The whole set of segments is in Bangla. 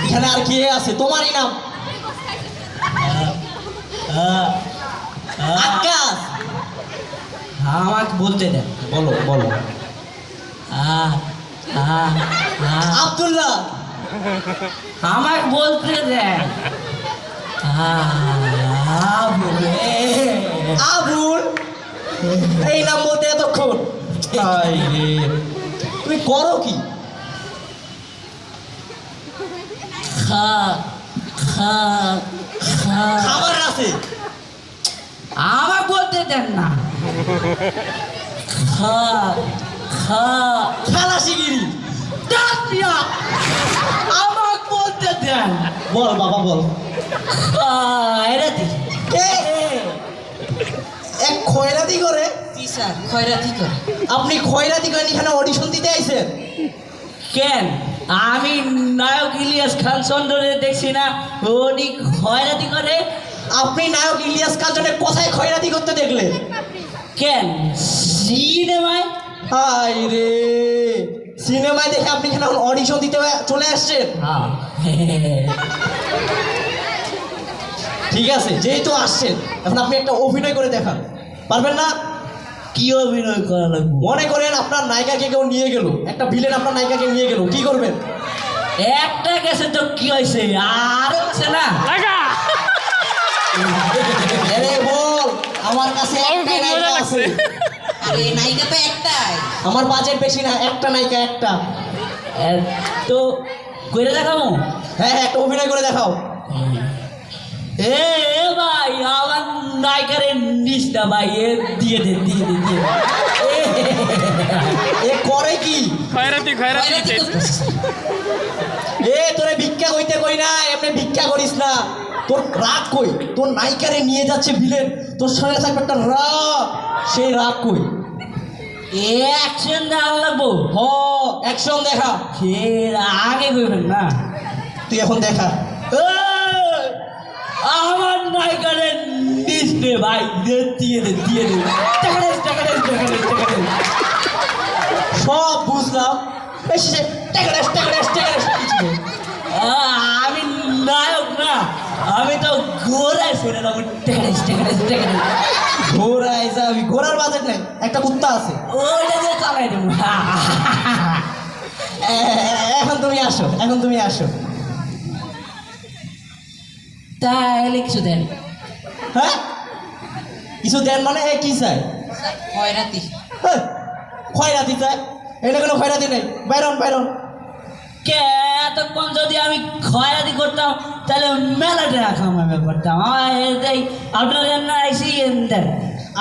এখানে আর কে আছে? তোমারই নাম আকাশ। আমাকে বলতে দেন। বলো বলো। আ আব্দুল্লাহ। আমাকে বলতে দেন। আবুল। এই নাম বলতে এতক্ষণ? হায় রে, তুমি করো কি? খা খা খা খাবার আছে? আমাকে বলতে দেন না। খা খা খালাসিগিরি। ডাকিয়া আমাকে বলতে দেন। বল বাবা বল। খয়রাতি। এক খয়রাতি করে? জি স্যার, খয়রাতি করে। আপনি খয়রাতি করেন এখানে অডিশন দিতে আইছেন? কেন আমি নায়ক ইলিয়াস খান চন্দ্রের দেখছি না উনি খয়রাতি করে? আপনি নায়ক ইলিয়াস কাঞ্চনের কোথায় খয়রাতি করতে দেখলেন? কেন সিনেমায়? হায় রে, সিনেমায় দেখে আপনি এখানে অডিশন দিতে চলে আসছেন? ঠিক আছে, যেহেতু আসছেন এখন আপনি একটা অভিনয় করে দেখান, পারবেন না? কি অভিনয় করা লাগবে? মনে করেন আপনার নায়িকাকে কেউ নিয়ে গেল, একটা ভিলেন আপনার নায়িকাকে নিয়ে গেল, কি করবেন? একটা গেছে তো কি হয়েছে, আরো আছে না? আরে বল, আমার কাছে একটাই নায়িকা আছে। আরে নায়িকা তো একটাই। আমার বাজেট বেশি না, একটা নায়িকা একটা। তো করে দেখাবো? হ্যাঁ হ্যাঁ, একটা অভিনয় করে দেখাও। এ ভাই আমার নায়িকারে নিস না ভাই, এ দিয়ে দে দিয়ে দে দিয়ে দে। এ করে কি? খয়রাতি এ তোরে ভিক্ষা কইতে কই না, এমনি ভিক্ষা করিস না। তোর রাগ কই? তোর নায়িকারে নিয়ে যাচ্ছে ভিলেন, তোর সঙ্গে থাকবে একটা রাগ, সেই রাগ কই? অ্যাকশন দেওয়া লাগবো। হ, অ্যাকশন দেখা। সে আগে কইবেন না। তুই এখন দেখা। এই, আমার নায়িকারে নিস নে ভাই, দিয়ে দে দিয়ে দে। টাকা দে টাকা দে টাকা দে টাকা দে। সব বুঝলাম, আমি নায়ক না, আমি তো ঘোড়ায় ফেরে দেবো। টাকা দে টাকা দে টাকা দে। ঘোড়ায় যাবি? ঘোড়ার বাজেট নেই, একটা কুত্তা আছে। ওইটা দিয়ে চালাই দেবো। এখন তুমি আসো, এখন তুমি আসো। তাহলে কিছু দেন। হ্যাঁ, কিছু দেন মানে কি চাই? খয়রাতি। খয়রাতি চাই? এটা কোনো খয়রাতি নেই, বাইরন বাইরন। কে এতক্ষণ যদি আমি খয়রাতি করতাম তাহলে মেলাটা খামার ব্যাপারটা আপনার জন্য আইসি দেন।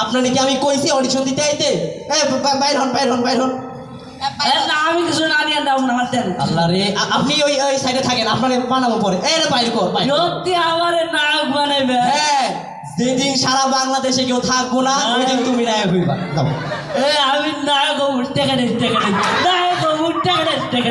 আপনার নাকি আমি কইছি অডিশন দিতে আইতে? Byron Byron Byron. না আমি কিছু না নিয়ে দাও না, আমার দেন। আল্লাহ রে, আপনি ওই ওই সাইডে থাকেন, আপনার বানাবো পরে। এই রে বাইর কর, বাইর কর। সত্যি আমার নায়ক বানাইবে? হ্যাঁ, যেদিন সারা বাংলাদেশে কেউ থাকবো না ওই দিন তুমি নায়ক হইবা। যাও। আমি নায়ক টাকা টাকা নায়ক টাকা টাকা